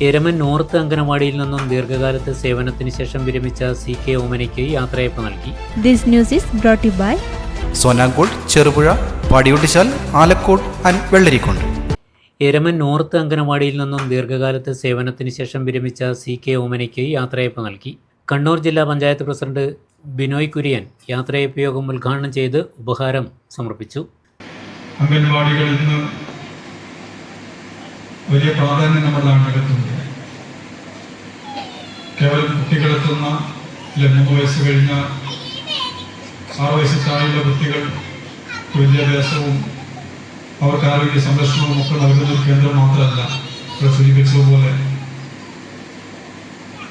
എരമൻ north അംഗനവാടിയിൽ നിന്നും ദീർഘകാലത്തെ സേവനത്തിന് ശേഷം വിരമിച്ച CK ഓമനയ്ക്ക് യാത്രയയപ്പ് നൽകി. This news is brought to you by Sonankode, Cherupuzha, Padiyottuchal, Alakode and Vellarikundu. Eramam north അംഗനവാടിയിൽ നിന്നും ദീർഘകാലത്തെ സേവനത്തിന് ശേഷം വിരമിച്ച CK ഓമനയ്ക്ക് യാത്രയയപ്പ് നൽകി. കണ്ണൂർ ജില്ലാ പഞ്ചായത്ത് പ്രസിഡന്റ് ബിനോയ് കുര്യൻ യാത്രയയപ്പ് യോഗം ഉദ്ഘാടനം ചെയ്ത് ഉപഹാരം സമർപ്പിച്ചു. അംഗൻവാടികളിൽ നിന്ന് വലിയ പ്രാധാന്യം നമ്മുടെ നാട്ടിലെത്തുന്നുണ്ട്. കേവലം കുട്ടികളെത്തുന്ന 3 വയസ്സ് കഴിഞ്ഞ 6 വയസ്സ് താഴെയുള്ള കുട്ടികൾ വിദ്യാഭ്യാസവും അവർക്ക് ആരോഗ്യ സംരക്ഷണവും ഒക്കെ നൽകുന്ന ഒരു കേന്ദ്രം മാത്രമല്ല. ഇവിടെ സൂചിപ്പിച്ചതുപോലെ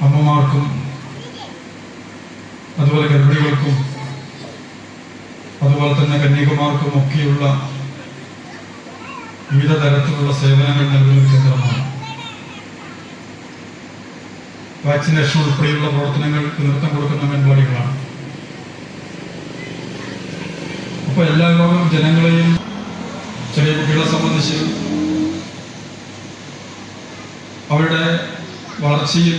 അമ്മമാർക്കും അതുപോലെ ഗർഭിണികൾക്കും അതുപോലെ തന്നെ കന്യകുമാർക്കും ഒക്കെയുള്ള വിവിധ തരത്തിലുള്ള സേവനങ്ങൾ നൽകുന്ന ഒരു കേന്ദ്രമാണ്. വാക്സിനേഷൻ ഉൾപ്പെടെയുള്ള പ്രവർത്തനങ്ങൾക്ക് നേതൃത്വം കൊടുക്കുന്ന അംഗൻവാടികളാണ്. അപ്പോൾ എല്ലാ വിഭാഗം ജനങ്ങളെയും ചെറിയ കുട്ടികളെ സംബന്ധിച്ച് അവരുടെ വളർച്ചയിൽ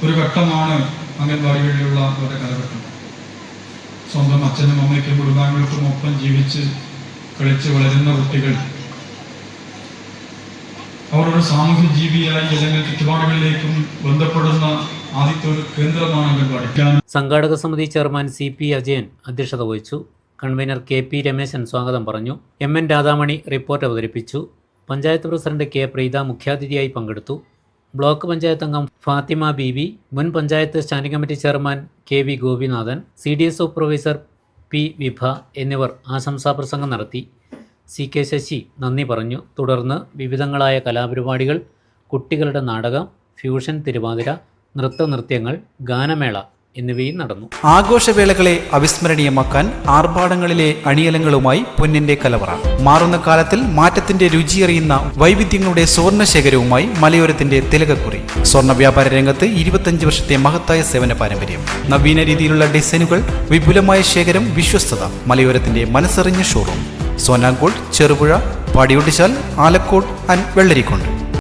ഒരു ഘട്ടമാണ് അംഗൻവാടികളിലുള്ള അവരുടെ കാലഘട്ടം. സ്വന്തം അച്ഛനും അമ്മയ്ക്കും കുടുംബാംഗങ്ങൾക്കും ഒപ്പം ജീവിച്ച് കളിച്ച് വളരുന്ന കുട്ടികൾ അവരുടെ സാമൂഹ്യ ജീവിയായി അല്ലെങ്കിൽ ചുറ്റുപാടുകളിലേക്കും ബന്ധപ്പെടുന്ന ആദ്യത്തെ ഒരു കേന്ദ്രമാണ് അംഗൻവാടി. സംഘാടക സമിതി ചെയർമാൻ CP അജയൻ അധ്യക്ഷത വഹിച്ചു. കൺവീനർ KP രമേശൻ സ്വാഗതം പറഞ്ഞു. MN രാധാമണി റിപ്പോർട്ട് അവതരിപ്പിച്ചു. പഞ്ചായത്ത് പ്രസിഡന്റ് K പ്രീത മുഖ്യാതിഥിയായി പങ്കെടുത്തു. ബ്ലോക്ക് പഞ്ചായത്ത് അംഗം ഫാത്തിമ ബീബി, മുൻ panchayat standing committee chairman KV Gopinathan, CDS supervisor P വിഭ എന്നിവർ ആശംസാപ്രസംഗം നടത്തി. CK ശശി നന്ദി പറഞ്ഞു. തുടർന്ന് വിവിധങ്ങളായ കലാപരിപാടികൾ, കുട്ടികളുടെ നാടകം, ഫ്യൂഷൻ തിരുവാതിര, നൃത്തനൃത്യങ്ങൾ, ഗാനമേള എന്നിവയും നടന്നു. ആഘോഷവേളകളെ അവിസ്മരണീയമാക്കാൻ ആർഭാടങ്ങളിലെ അണിയലങ്ങളുമായി പൊന്നിന്റെ കലവറ. മാറുന്ന കാലത്തിൽ മാറ്റത്തിന്റെ രുചിയറിയുന്ന വൈവിധ്യങ്ങളുടെ സ്വർണ്ണശേഖരവുമായി മലയോരത്തിന്റെ തിലകക്കുറി. സ്വർണ്ണ വ്യാപാര രംഗത്ത് 25 വർഷത്തെ മഹത്തായ സേവന പാരമ്പര്യം. നവീന രീതിയിലുള്ള ഡിസൈനുകൾ, വിപുലമായ ശേഖരം, വിശ്വസ്തത. മലയോരത്തിന്റെ മനസ്സറിഞ്ഞ ഷോറൂം. സോനാങ്കോട്, ചെറുപുഴ, പാടിയൊട്ടിച്ചാൽ, ആലക്കോട് ആൻഡ് വെള്ളരിക്കുണ്ട്.